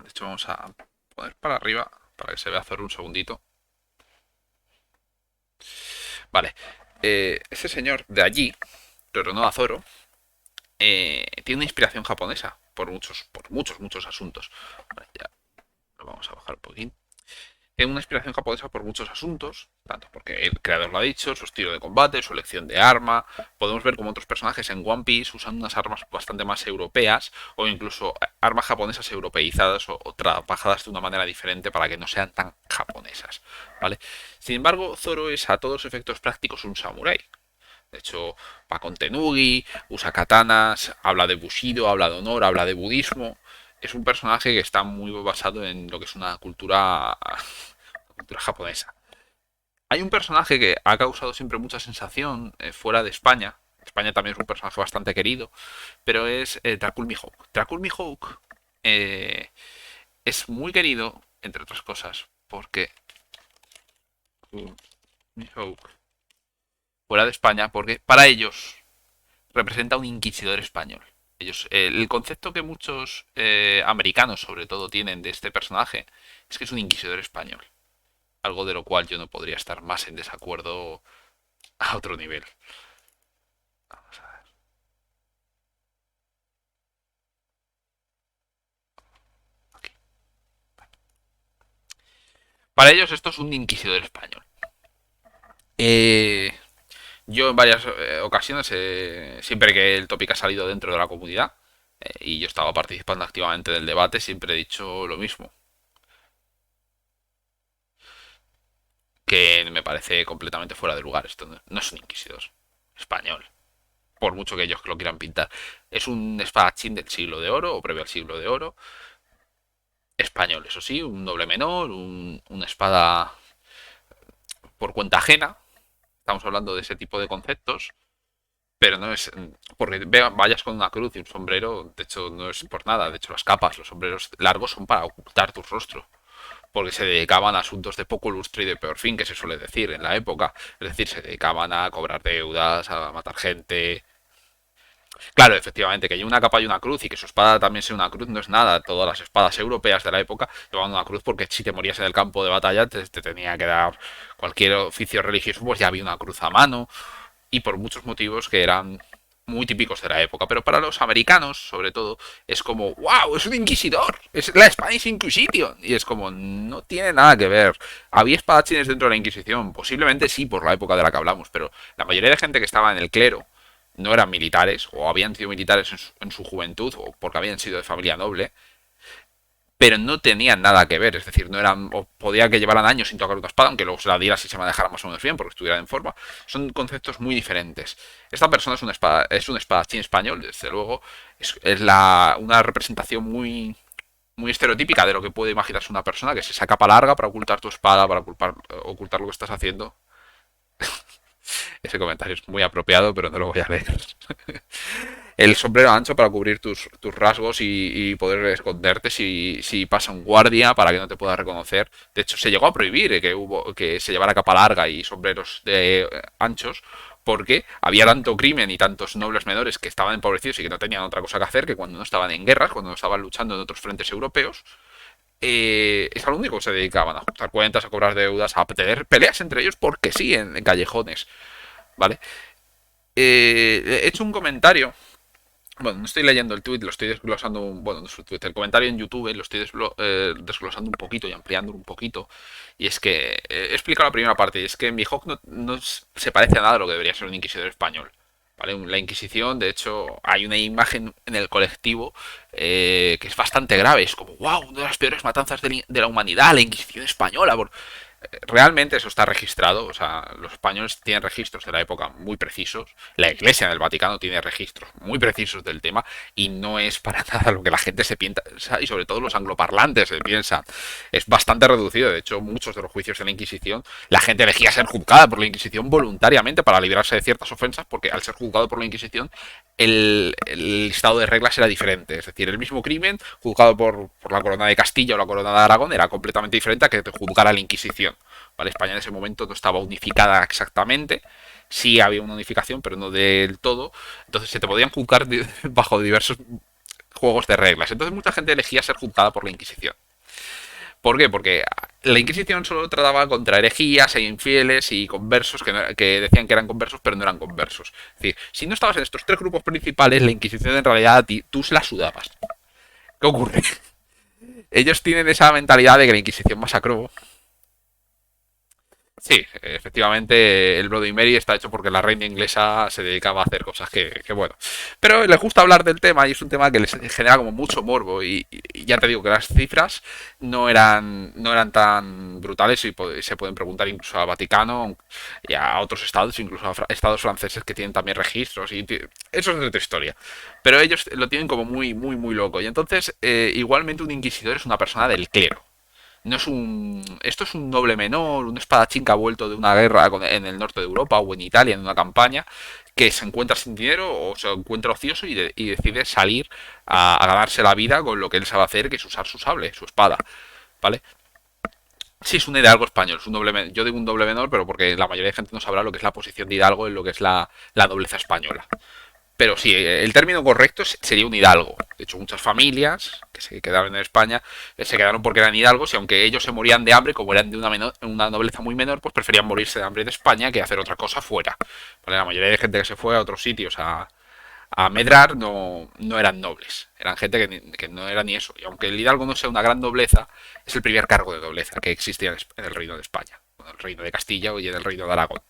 De hecho, vamos a poner para arriba para que se vea Zoro un segundito. Vale. Ese señor de allí, Roronoa Zoro, tiene una inspiración japonesa por muchos asuntos. Vale, ya lo vamos a bajar un poquito. Tiene una inspiración japonesa por muchos asuntos, tanto porque el creador lo ha dicho, su estilo de combate, su elección de arma. Podemos ver como otros personajes en One Piece usan unas armas bastante más europeas o incluso armas japonesas europeizadas o trabajadas de una manera diferente para que no sean tan japonesas, ¿vale? Sin embargo, Zoro es a todos efectos prácticos un samurái. De hecho, va con Tenugi, usa katanas, habla de Bushido, habla de honor, habla de budismo. Es un personaje que está muy basado en lo que es una cultura japonesa. Hay un personaje que ha causado siempre mucha sensación fuera de España. España también es un personaje bastante querido, pero es Dracul Mihawk. Dracul Mihawk eh, es muy querido, entre otras cosas, porque Mihawk fuera de España, porque para ellos representa un inquisidor español. El concepto que muchos americanos, sobre todo, tienen de este personaje es que es un inquisidor español. Algo de lo cual yo no podría estar más en desacuerdo a otro nivel. Vamos a ver. Aquí. Para ellos esto es un inquisidor español. Eh, yo en varias ocasiones, siempre que el topic ha salido dentro de la comunidad, y yo estaba participando activamente del debate, siempre he dicho lo mismo, que me parece completamente fuera de lugar. Esto no es un inquisidor español, por mucho que ellos lo quieran pintar. Es un espadachín del siglo de oro o previo al siglo de oro, español, eso sí, un doble menor, una espada por cuenta ajena. Estamos hablando de ese tipo de conceptos, pero no es porque vayas con una cruz y un sombrero, de hecho no es por nada, de hecho las capas, los sombreros largos son para ocultar tu rostro, porque se dedicaban a asuntos de poco lustre y de peor fin, que se suele decir en la época, es decir, se dedicaban a cobrar deudas, a matar gente. Claro, efectivamente, que haya una capa y una cruz y que su espada también sea una cruz no es nada. Todas las espadas europeas de la época llevaban una cruz porque si te morías en el campo de batalla te tenía que dar cualquier oficio religioso, pues ya había una cruz a mano y por muchos motivos que eran muy típicos de la época. Pero para los americanos, sobre todo, es como, wow, es un inquisidor, es la Spanish Inquisition. Y es como, no tiene nada que ver. ¿Había espadachines dentro de la Inquisición? Posiblemente sí, por la época de la que hablamos, pero la mayoría de gente que estaba en el clero no eran militares o habían sido militares en su juventud o porque habían sido de familia noble, pero no tenían nada que ver, es decir, no eran, o podía que llevaran años sin tocar una espada, aunque luego se la dieras y se manejara más o menos bien porque estuviera en forma, son conceptos muy diferentes. Esta persona es un espadachín español, desde luego, una representación muy estereotípica de lo que puede imaginarse una persona, que es esa capa larga para ocultar tu espada, para ocultar lo que estás haciendo. Ese comentario es muy apropiado, pero no lo voy a leer. El sombrero ancho para cubrir tus rasgos y poder esconderte si pasa un guardia para que no te pueda reconocer. De hecho, se llegó a prohibir que se llevara capa larga y sombreros anchos porque había tanto crimen y tantos nobles menores que estaban empobrecidos y que no tenían otra cosa que hacer que cuando no estaban en guerras, cuando no estaban luchando en otros frentes europeos, es a lo único que se dedicaban, a ajustar cuentas, a cobrar deudas, a tener peleas entre ellos porque sí, en callejones, ¿vale? He hecho un comentario. Bueno, no estoy leyendo el tweet, lo estoy desglosando. Bueno, no es un tweet, el comentario en YouTube lo estoy desglosando un poquito y ampliando un poquito. Y es que he explicado la primera parte. Y es que Mihawk no se parece a nada a lo que debería ser un inquisidor español. ¿Vale? La Inquisición, de hecho, hay una imagen en el colectivo que es bastante grave. Es como, wow, una de las peores matanzas de la humanidad, la Inquisición española. Realmente eso está registrado, o sea, los españoles tienen registros de la época muy precisos, la Iglesia del Vaticano tiene registros muy precisos del tema y no es para nada lo que la gente se piensa, y sobre todo los angloparlantes se piensan. Es bastante reducido, de hecho, muchos de los juicios de la Inquisición, la gente elegía ser juzgada por la Inquisición voluntariamente para librarse de ciertas ofensas, porque al ser juzgado por la Inquisición, el listado de reglas era diferente. Es decir, el mismo crimen juzgado por la corona de Castilla o la corona de Aragón era completamente diferente a que te juzgara la Inquisición. ¿Vale? España en ese momento no estaba unificada exactamente. Sí había una unificación, pero no del todo. Entonces se te podían juzgar bajo diversos juegos de reglas. Entonces mucha gente elegía ser juzgada por la Inquisición. ¿Por qué? Porque la Inquisición solo trataba contra herejías e infieles y conversos que decían que eran conversos, pero no eran conversos. Es decir, si no estabas en estos tres grupos principales, la Inquisición en realidad a ti, tú se la sudabas. ¿Qué ocurre? Ellos tienen esa mentalidad de que la Inquisición masacró. Sí, efectivamente el Bloody Mary está hecho porque la reina inglesa se dedicaba a hacer cosas que bueno. Pero les gusta hablar del tema y es un tema que les genera como mucho morbo y ya te digo que las cifras no eran tan brutales y se pueden preguntar incluso al Vaticano y a otros estados, incluso a estados franceses que tienen también registros y eso es otra historia. Pero ellos lo tienen como muy, muy, muy loco. Y entonces, igualmente un inquisidor es una persona del clero. No es un. Esto es un noble menor, un espadachín que ha vuelto de una guerra en el norte de Europa o en Italia, en una campaña, que se encuentra sin dinero o se encuentra ocioso y decide salir a ganarse la vida con lo que él sabe hacer, que es usar su sable, su espada. ¿Vale? Sí, es un hidalgo español, es un doble menor. Yo digo un doble menor, pero porque la mayoría de gente no sabrá lo que es la posición de hidalgo en lo que es la nobleza española. Pero sí, el término correcto sería un hidalgo. De hecho, muchas familias que se quedaron en España se quedaron porque eran hidalgos y aunque ellos se morían de hambre, como eran de una nobleza muy menor, pues preferían morirse de hambre en España que hacer otra cosa fuera. ¿Vale? La mayoría de gente que se fue a otros sitios a medrar no eran nobles. Eran gente que no era ni eso. Y aunque el hidalgo no sea una gran nobleza, es el primer cargo de nobleza que existía en el reino de España. En el reino de Castilla y en el reino de Aragón,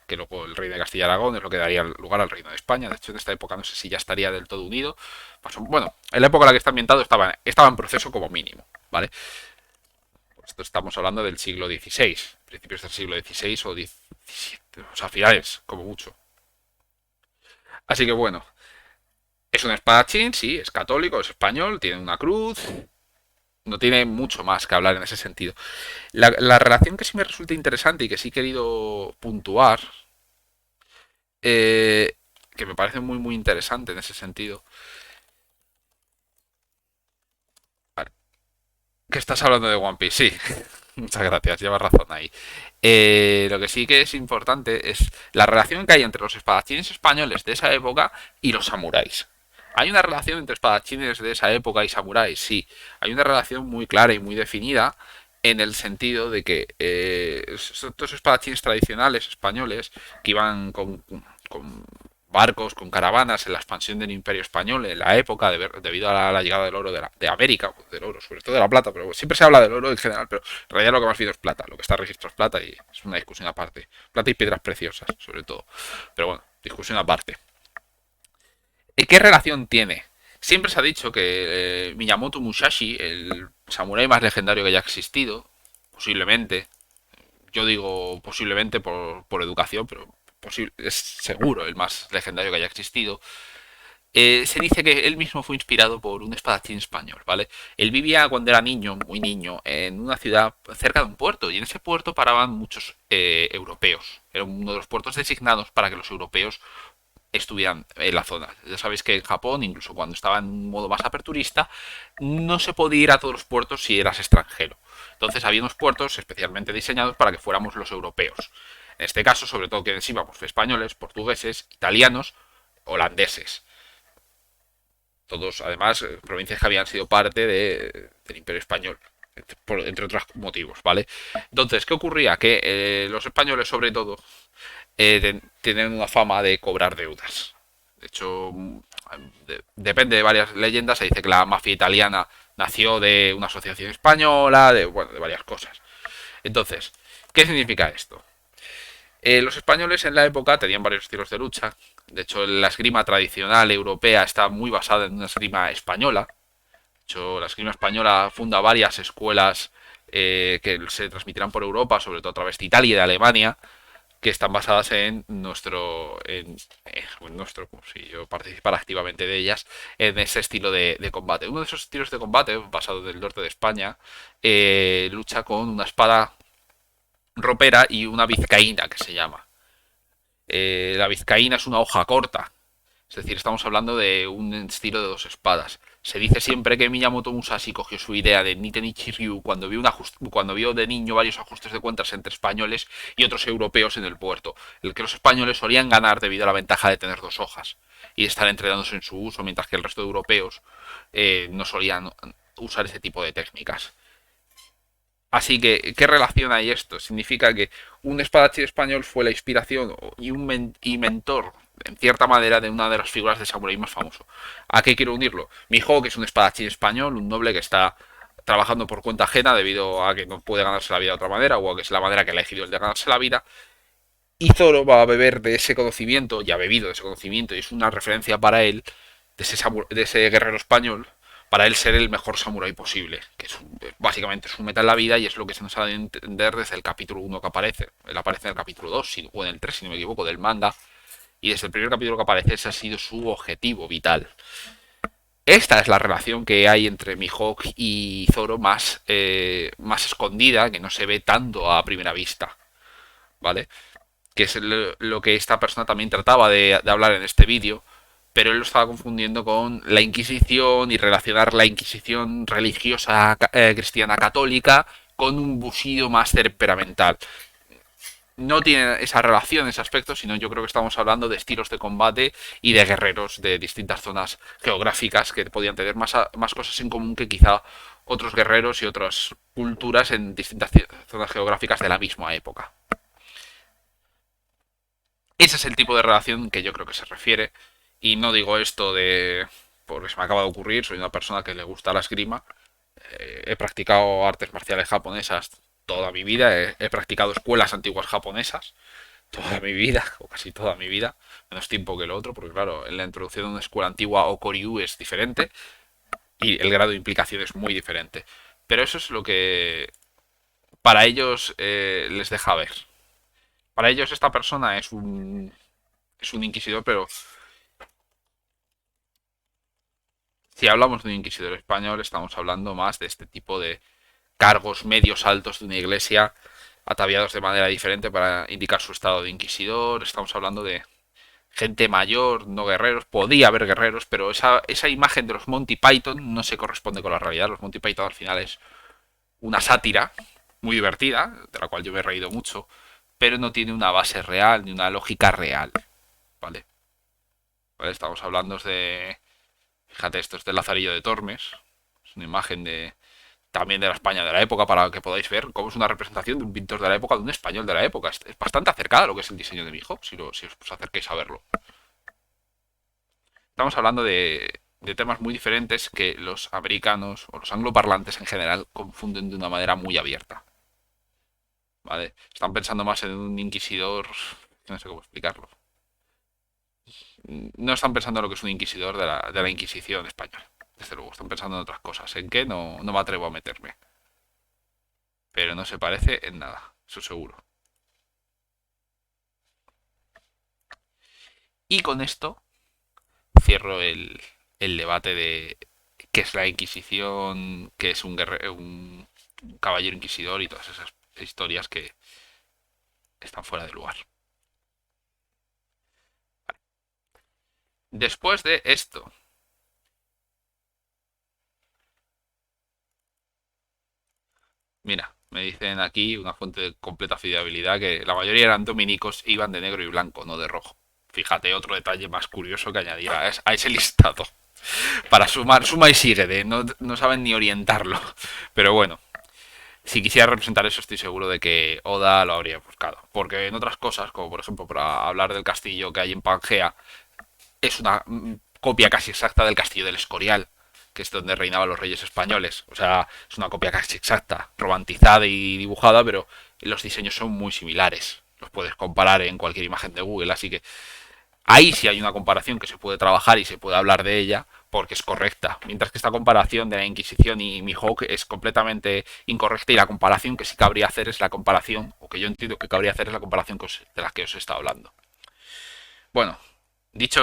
que luego el reino de Castilla y Aragón es lo que daría lugar al reino de España. De hecho, en esta época no sé si ya estaría del todo unido. Bueno, en la época en la que está ambientado estaba en proceso como mínimo, ¿vale? Pues esto estamos hablando del siglo XVI, principios del siglo XVI o XVII, o sea, finales, como mucho. Así que bueno, es un espadachín, sí, es católico, es español, tiene una cruz, no tiene mucho más que hablar en ese sentido. La relación que sí me resulta interesante y que sí he querido puntuar, eh, que me parece muy muy interesante en ese sentido. Vale, que estás hablando de One Piece, sí. Muchas gracias, llevas razón ahí. Lo que sí que es importante es la relación que hay entre los espadachines españoles de esa época y los samuráis. Hay una relación entre espadachines de esa época y samuráis, sí. Hay una relación muy clara y muy definida en el sentido de que estos espadachines tradicionales españoles que iban con barcos, con caravanas en la expansión del Imperio Español en la época, debido a la llegada del oro de América, del oro, sobre todo de la plata, pero siempre se habla del oro en general, pero en realidad lo que más visto es plata, lo que está registrado es plata y es una discusión aparte. Plata y piedras preciosas, sobre todo. Pero bueno, discusión aparte. ¿Y qué relación tiene? Siempre se ha dicho que Miyamoto Musashi, el samurái más legendario que haya existido, posiblemente, yo digo posiblemente por educación, pero es seguro el más legendario que haya existido. Se dice que él mismo fue inspirado por un espadachín español, ¿vale? Él vivía cuando era niño, muy niño, en una ciudad cerca de un puerto y en ese puerto paraban muchos europeos. Era uno de los puertos designados para que los europeos estuvieran en la zona. Ya sabéis que en Japón, incluso cuando estaba en modo más aperturista, no se podía ir a todos los puertos si eras extranjero. Entonces había unos puertos especialmente diseñados para que fuéramos los europeos. En este caso, sobre todo quienes íbamos, españoles, portugueses, italianos, holandeses. Todos, además, provincias que habían sido parte del Imperio Español, entre otros motivos, ¿vale? Entonces, ¿qué ocurría? Que los españoles, sobre todo, tienen una fama de cobrar deudas. De hecho, depende de varias leyendas, se dice que la mafia italiana nació de una asociación española, bueno, de varias cosas. Entonces, ¿qué significa esto? Los españoles en la época tenían varios estilos de lucha. De hecho, la esgrima tradicional europea está muy basada en una esgrima española. De hecho, la esgrima española funda varias escuelas que se transmitirán por Europa, sobre todo a través de Italia y de Alemania, que están basadas en nuestro, como si yo participara activamente de ellas, en ese estilo de combate. Uno de esos estilos de combate, basado en el norte de España, lucha con una espada ropera y una vizcaína, que se llama. La vizcaína es una hoja corta, es decir, estamos hablando de un estilo de dos espadas. Se dice siempre que Miyamoto Musashi cogió su idea de Nitenichi Ryu cuando vio de niño varios ajustes de cuentas entre españoles y otros europeos en el puerto, en el que los españoles solían ganar debido a la ventaja de tener dos hojas y estar entrenándose en su uso, mientras que el resto de europeos no solían usar ese tipo de técnicas. Así que, ¿qué relación hay esto? Significa que un espadachín español fue la inspiración y mentor, en cierta manera, de una de las figuras de samurái más famoso. ¿A qué quiero unirlo? Mihawk es un espadachín español, un noble que está trabajando por cuenta ajena debido a que no puede ganarse la vida de otra manera o a que es la manera que ha elegido el de ganarse la vida. Y Zoro va a beber de ese conocimiento, y ha bebido de ese conocimiento, y es una referencia para él, de ese guerrero español, para él ser el mejor samurái posible, que es básicamente su meta en la vida y es lo que se nos ha de entender desde el capítulo 1 que aparece. Él aparece en el capítulo 2 o en el 3, si no me equivoco, del manga, y desde el primer capítulo que aparece ese ha sido su objetivo vital. Esta es la relación que hay entre Mihawk y Zoro más escondida, que no se ve tanto a primera vista, ¿vale? Que es lo que esta persona también trataba de hablar en este vídeo, pero él lo estaba confundiendo con la Inquisición y relacionar la Inquisición religiosa cristiana católica con un bushido más temperamental. No tiene esa relación, ese aspecto, sino yo creo que estamos hablando de estilos de combate y de guerreros de distintas zonas geográficas que podían tener más cosas en común que quizá otros guerreros y otras culturas en distintas zonas geográficas de la misma época. Ese es el tipo de relación que yo creo que se refiere. Y no digo esto de porque se me acaba de ocurrir, soy una persona que le gusta la esgrima. He practicado artes marciales japonesas toda mi vida, he practicado escuelas antiguas japonesas toda mi vida, o casi toda mi vida, menos tiempo que lo otro, porque claro, en la introducción de una escuela antigua o Koryu es diferente y el grado de implicación es muy diferente. Pero eso es lo que para ellos les deja ver. Para ellos esta persona es un inquisidor, pero si hablamos de un inquisidor español, estamos hablando más de este tipo de cargos medios altos de una iglesia, ataviados de manera diferente para indicar su estado de inquisidor. Estamos hablando de gente mayor, no guerreros. Podía haber guerreros, pero esa imagen de los Monty Python no se corresponde con la realidad. Los Monty Python al final es una sátira muy divertida, de la cual yo me he reído mucho, pero no tiene una base real ni una lógica real. ¿Vale? ¿Vale? Estamos hablando de... Fíjate, esto es del Lazarillo de Tormes. Es una imagen también de la España de la época, para que podáis ver cómo es una representación de un pintor de la época, de un español de la época. Es bastante acercada a lo que es el diseño de Mihawk, si os acerquéis a verlo. Estamos hablando de temas muy diferentes que los americanos o los angloparlantes en general confunden de una manera muy abierta. ¿Vale? Están pensando más en un inquisidor, no sé cómo explicarlo. No están pensando en lo que es un inquisidor de la Inquisición española. Desde luego, están pensando en otras cosas. ¿En qué? No me atrevo a meterme. Pero no se parece en nada, eso seguro. Y con esto cierro el debate de qué es la Inquisición, qué es un caballero inquisidor y todas esas historias que están fuera de lugar. Después de esto, mira, me dicen aquí una fuente de completa fiabilidad que la mayoría eran dominicos e iban de negro y blanco, no de rojo. Fíjate, otro detalle más curioso que añadir a ese listado. Para sumar, suma y sigue, no saben ni orientarlo. Pero bueno, si quisiera representar eso, estoy seguro de que Oda lo habría buscado. Porque en otras cosas, como por ejemplo para hablar del castillo que hay en Pangea, es una copia casi exacta del castillo del Escorial, que es donde reinaban los reyes españoles. O sea, es una copia casi exacta, romantizada y dibujada, pero los diseños son muy similares. Los puedes comparar en cualquier imagen de Google, así que ahí sí hay una comparación que se puede trabajar y se puede hablar de ella porque es correcta. Mientras que esta comparación de la Inquisición y Mihawk es completamente incorrecta y la comparación que sí cabría hacer es la comparación, o que yo entiendo que cabría hacer es la comparación de la que os he estado hablando. Bueno, dicho esto,